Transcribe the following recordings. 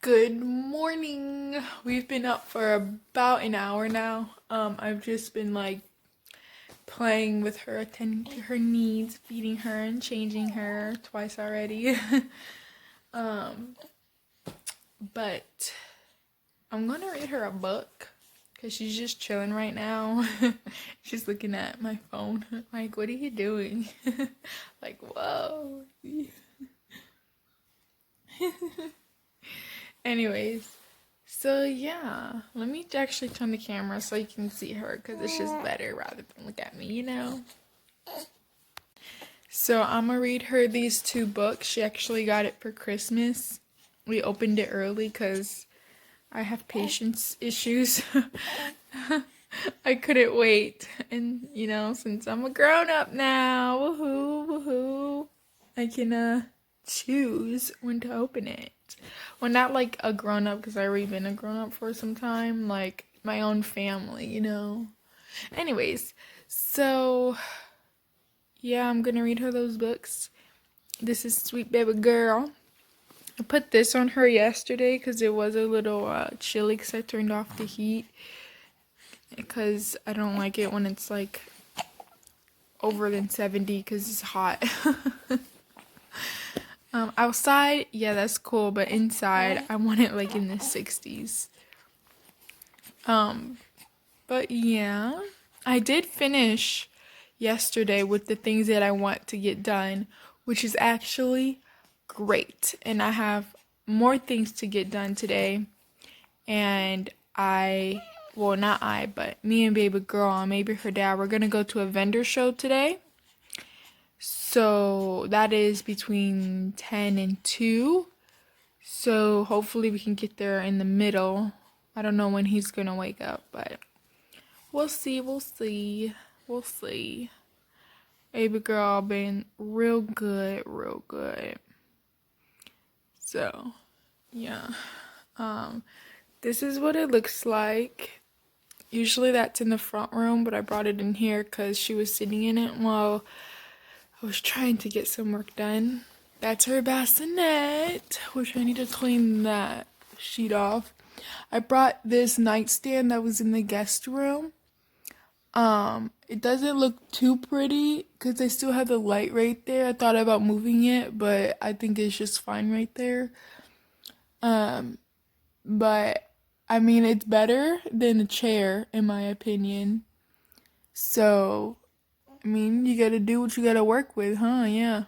Good morning. We've been up for about an hour now. I've just been like playing with her, attending to her needs, feeding her and changing her twice already. um, but I'm gonna read her a book because she's just chilling right now. She's looking at my phone. Like, what are you doing? Like, whoa. Anyways, so yeah, let me actually turn the camera so you can see her because it's just better rather than look at me. So I'm gonna read her these two books. She actually got it for Christmas. We opened it early because I have patience issues. I couldn't wait. And since I'm a grown up now, woohoo, woohoo, I can choose when to open it. Well, not like a grown up because I've already been a grown up for some time, like my own family. Anyways, so yeah, I'm gonna read her those books. This is Sweet Baby Girl. I put this on her yesterday because it was a little chilly because I turned off the heat because I don't like it when it's like over than 70 because it's hot. Outside, yeah, that's cool, but inside, I want it like in the 60s. But yeah, I did finish yesterday with the things that I want to get done, which is actually great. And I have more things to get done today. And well, not I, but me and baby girl and maybe her dad, we're gonna go to a vendor show today. So that is between 10 and 2. So hopefully we can get there in the middle. I don't know when he's gonna wake up, but we'll see. Baby girl been real good. So, yeah. This is what it looks like. Usually that's in the front room, but I brought it in here because she was sitting in it while I was trying to get some work done. That's her bassinet, which I need to clean that sheet off. I brought this nightstand that was in the guest room. It doesn't look too pretty because I still have the light right there. I thought about moving it, but I think it's just fine right there. But I mean, it's better than a chair in my opinion. So, I mean, you gotta do what you gotta work with, huh? Yeah.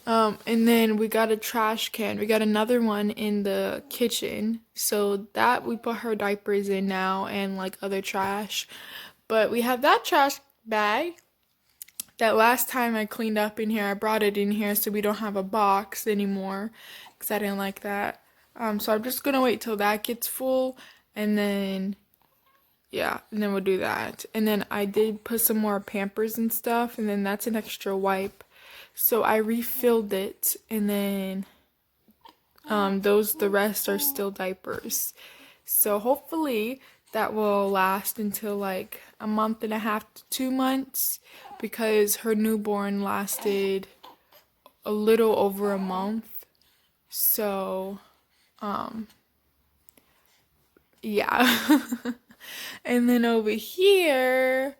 And then we got a trash can. We got another one in the kitchen. So that we put her diapers in now and like other trash. But we have that trash bag that last time I cleaned up in here. I brought it in here so we don't have a box anymore because I didn't like that. So I'm just gonna wait till that gets full and then we'll do that. And then I did put some more Pampers and stuff, and then that's an extra wipe. So I refilled it, and then the rest are still diapers. So hopefully that will last until like a month and a half to 2 months because her newborn lasted a little over a month. So, yeah. And then over here,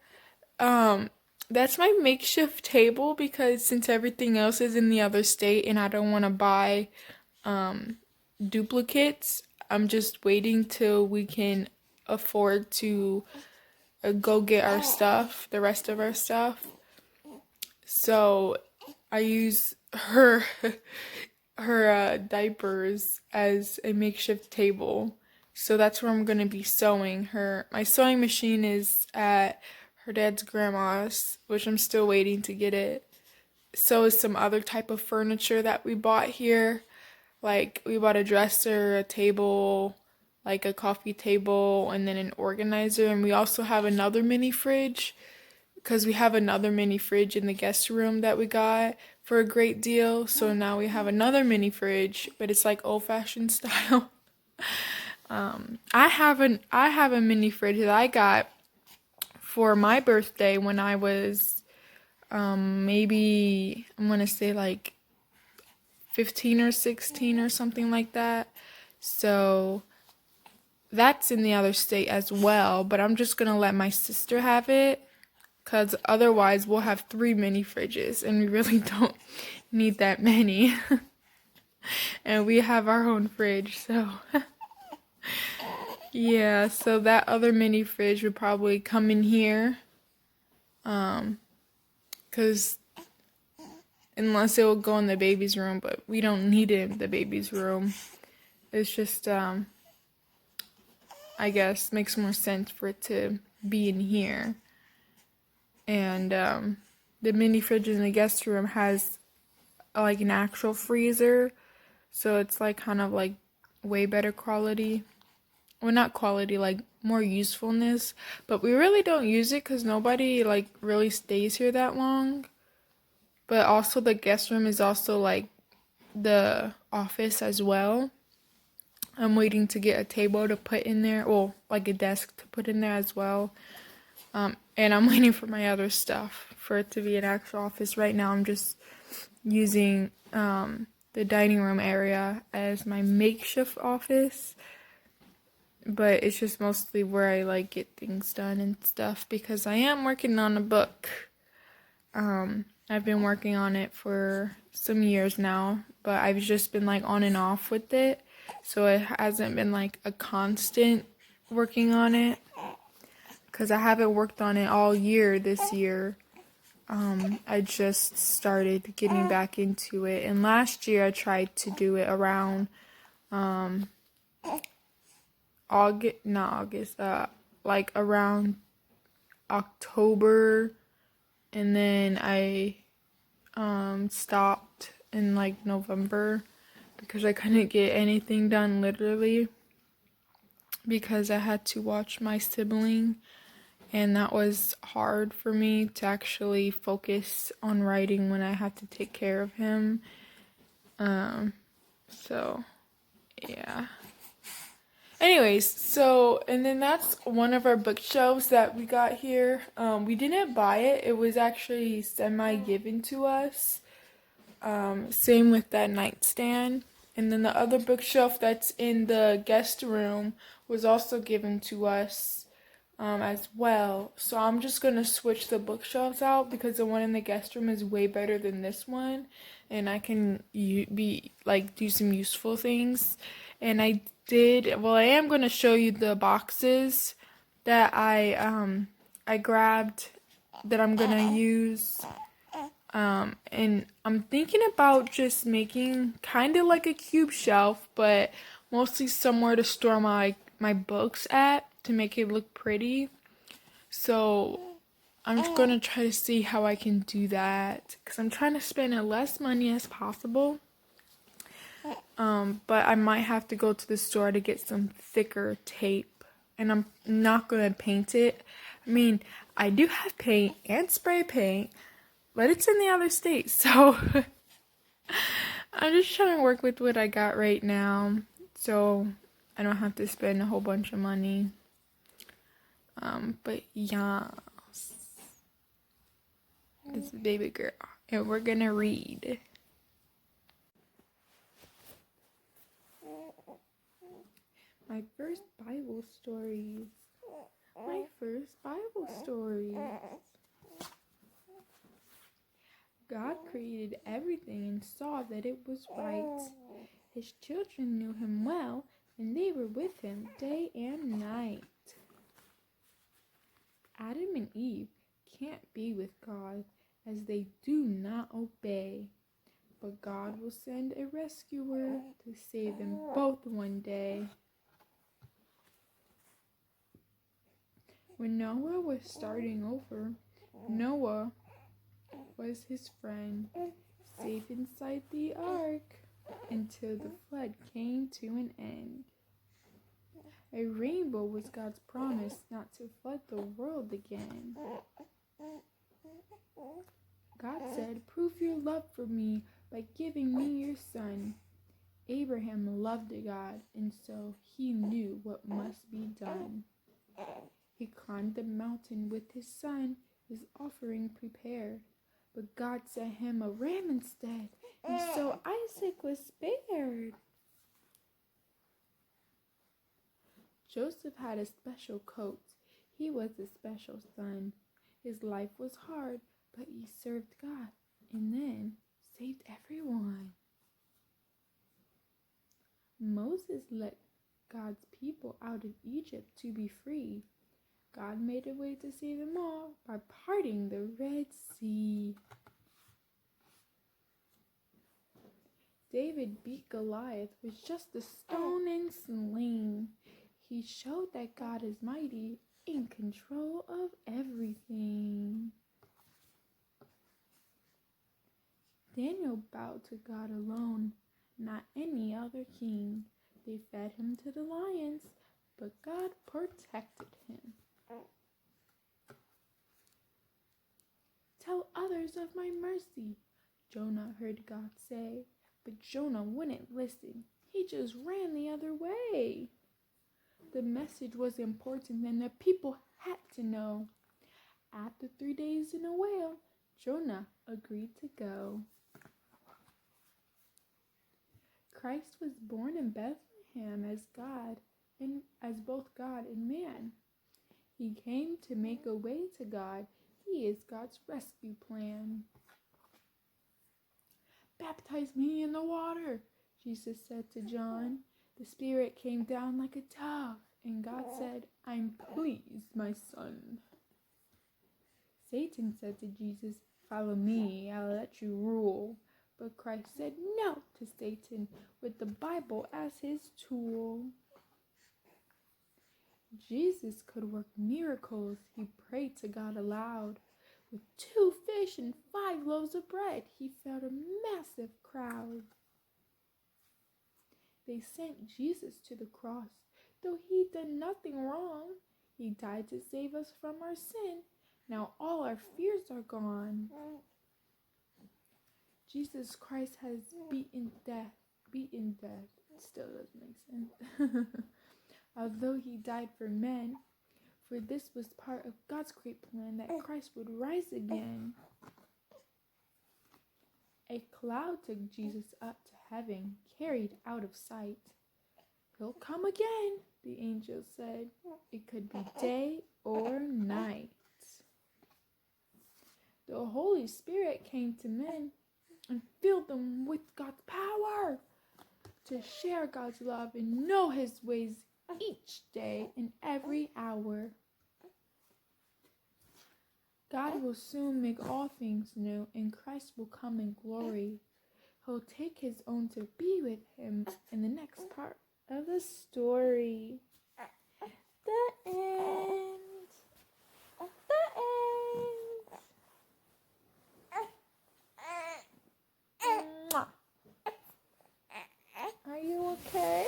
that's my makeshift table because since everything else is in the other state and I don't want to buy duplicates, I'm just waiting till we can afford to go get our stuff, the rest of our stuff. So I use her diapers as a makeshift table. So that's where I'm gonna be sewing her. My sewing machine is at her dad's grandma's, which I'm still waiting to get it. So is some other type of furniture that we bought here. Like we bought a dresser, a table, like a coffee table, and then an organizer. And we also have another mini fridge because we have another mini fridge in the guest room that we got for a great deal. So now we have another mini fridge, but it's like old-fashioned style. I have a mini fridge that I got for my birthday when I was maybe I'm gonna say like 15 or 16 or something like that. So that's in the other state as well, but I'm just gonna let my sister have it because otherwise we'll have 3 mini fridges and we really don't need that many. And we have our own fridge, so yeah, so that other mini fridge would probably come in here. Because unless it will go in the baby's room, but we don't need it in the baby's room. It's just, I guess, makes more sense for it to be in here. And the mini fridge in the guest room has like an actual freezer, so it's like kind of like way better quality. Well, not quality, like more usefulness, but we really don't use it because nobody like really stays here that long. But also the guest room is also like the office as well. I'm waiting to get a table to put in there, well, like a desk to put in there as well. And I'm waiting for my other stuff for it to be an actual office. Right now I'm just using the dining room area as my makeshift office. But it's just mostly where I like get things done and stuff because I am working on a book. I've been working on it for some years now, but I've just been like on and off with it. So it hasn't been like a constant working on it because I haven't worked on it all year this year. I just started getting back into it, and last year I tried to do it around like around October, and then I stopped in like November because I couldn't get anything done literally because I had to watch my sibling, and that was hard for me to actually focus on writing when I had to take care of him. So yeah. Anyways, so, and then that's one of our bookshelves that we got here. We didn't buy it. It was actually semi-given to us. Same with that nightstand. And then the other bookshelf that's in the guest room was also given to us as well. So I'm just going to switch the bookshelves out because the one in the guest room is way better than this one. And I can do some useful things. And I am going to show you the boxes that I grabbed that I'm going to use. And I'm thinking about just making kind of like a cube shelf, but mostly somewhere to store my books at to make it look pretty. So I'm just going to try to see how I can do that because I'm trying to spend as less money as possible. But I might have to go to the store to get some thicker tape, and I'm not going to paint it. I mean, I do have paint and spray paint, but it's in the other state, so I'm just trying to work with what I got right now, so I don't have to spend a whole bunch of money. But yeah, this is baby girl, and we're gonna read. My first Bible stories. My first Bible stories. God created everything and saw that it was right. His children knew him well, and they were with him day and night. Adam and Eve can't be with God as they do not obey. But God will send a rescuer to save them both one day. When Noah was starting over, Noah was his friend, safe inside the ark until the flood came to an end. A rainbow was God's promise not to flood the world again. God said, "Prove your love for me by giving me your son." Abraham loved God, and so he knew what must be done. He climbed the mountain with his son, his offering prepared. But God sent him a ram instead, and so Isaac was spared. Joseph had a special coat. He was a special son. His life was hard, but he served God and then saved everyone. Moses led God's people out of Egypt to be free. God made a way to save them all by parting the Red Sea. David beat Goliath with just a stone and sling. He showed that God is mighty, in control of everything. Daniel bowed to God alone, not any other king. They fed him to the lions, but God protected him. Tell others of my mercy, Jonah heard God say, but Jonah wouldn't listen. He just ran the other way. The message was important and the people had to know. After 3 days in a whale, Jonah agreed to go. Christ was born in Bethlehem as both God and man. He came to make a way to God. He is God's rescue plan. Baptize me in the water, Jesus said to John. The Spirit came down like a dove, and God said, I'm pleased, my son. Satan said to Jesus, follow me, I'll let you rule. But Christ said no to Satan with the Bible as his tool. Jesus could work miracles. He prayed to God aloud. With 2 fish and 5 loaves of bread, he fed a massive crowd. They sent Jesus to the cross. Though he'd done nothing wrong, he died to save us from our sin. Now all our fears are gone. Jesus Christ has beaten death. It still doesn't make sense. Although he died for men, for this was part of God's great plan that Christ would rise again. A cloud took Jesus up to heaven, carried out of sight. He'll come again, the angel said. It could be day or night. The Holy Spirit came to men and filled them with God's power to share God's love and know his ways each day and every hour. God will soon make all things new, and Christ will come in glory. He'll take his own to be with him in the next part of the story. The end. The end. Mwah. Are you okay?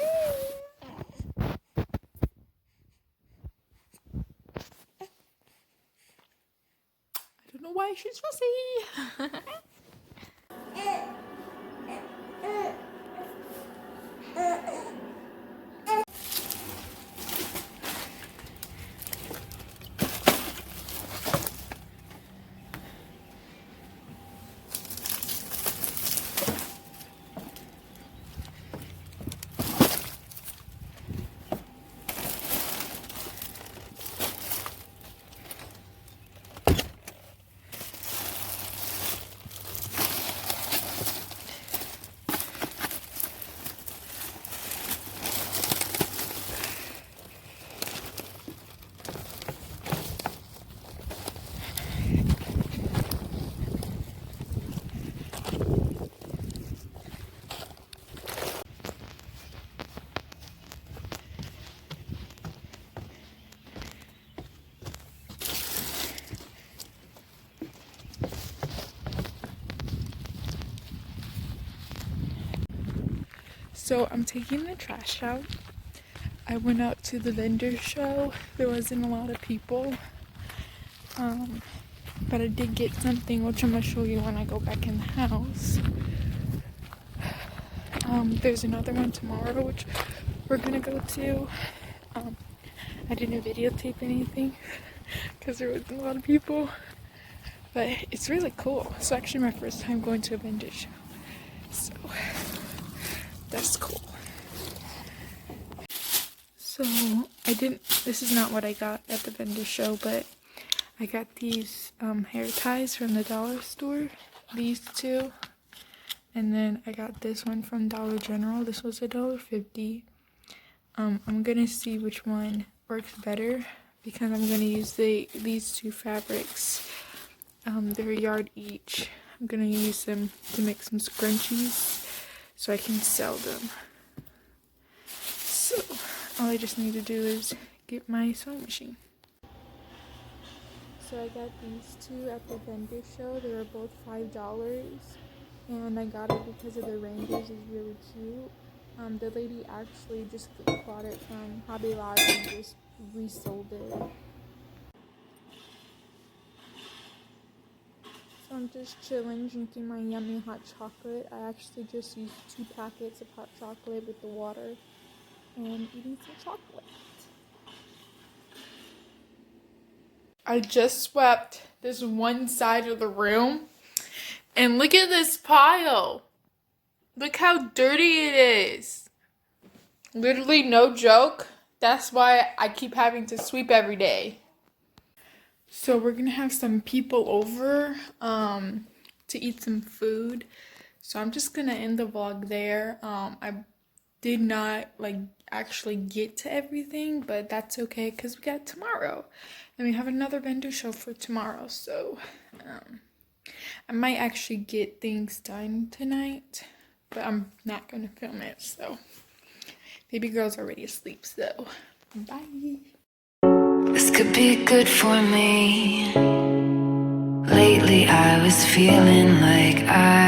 I don't know why she's fussy. So I'm taking the trash out. I went out to the vendor show. There wasn't a lot of people. But I did get something, which I'm going to show you when I go back in the house. There's another one tomorrow, which we're going to go to. I didn't videotape anything because there wasn't a lot of people. But it's really cool. It's actually my first time going to a vendor show. So that's cool. So this is not what I got at the vendor show, but I got these hair ties from the dollar store, these two. And then I got this one from Dollar General. This was $1.50. I'm gonna see which one works better because I'm gonna use these two fabrics. They're a yard each. I'm gonna use them to make some scrunchies so I can sell them. So all I just need to do is get my sewing machine. So I got these two at the vendor show. They were both $5. And I got it because of the reindeers. It's really cute. The lady actually just bought it from Hobby Lobby and just resold it. So I'm just chilling, drinking my yummy hot chocolate. I actually just used 2 packets of hot chocolate with the water and eating some chocolate. I just swept this one side of the room. And look at this pile. Look how dirty it is. Literally no joke. That's why I keep having to sweep every day. So we're gonna have some people over to eat some food. So I'm just gonna end the vlog there. I did not actually get to everything, but that's okay because we got tomorrow. And we have another vendor show for tomorrow. So I might actually get things done tonight, but I'm not gonna film it, so baby girl's already asleep, so bye. This could be good for me. Lately I was feeling like I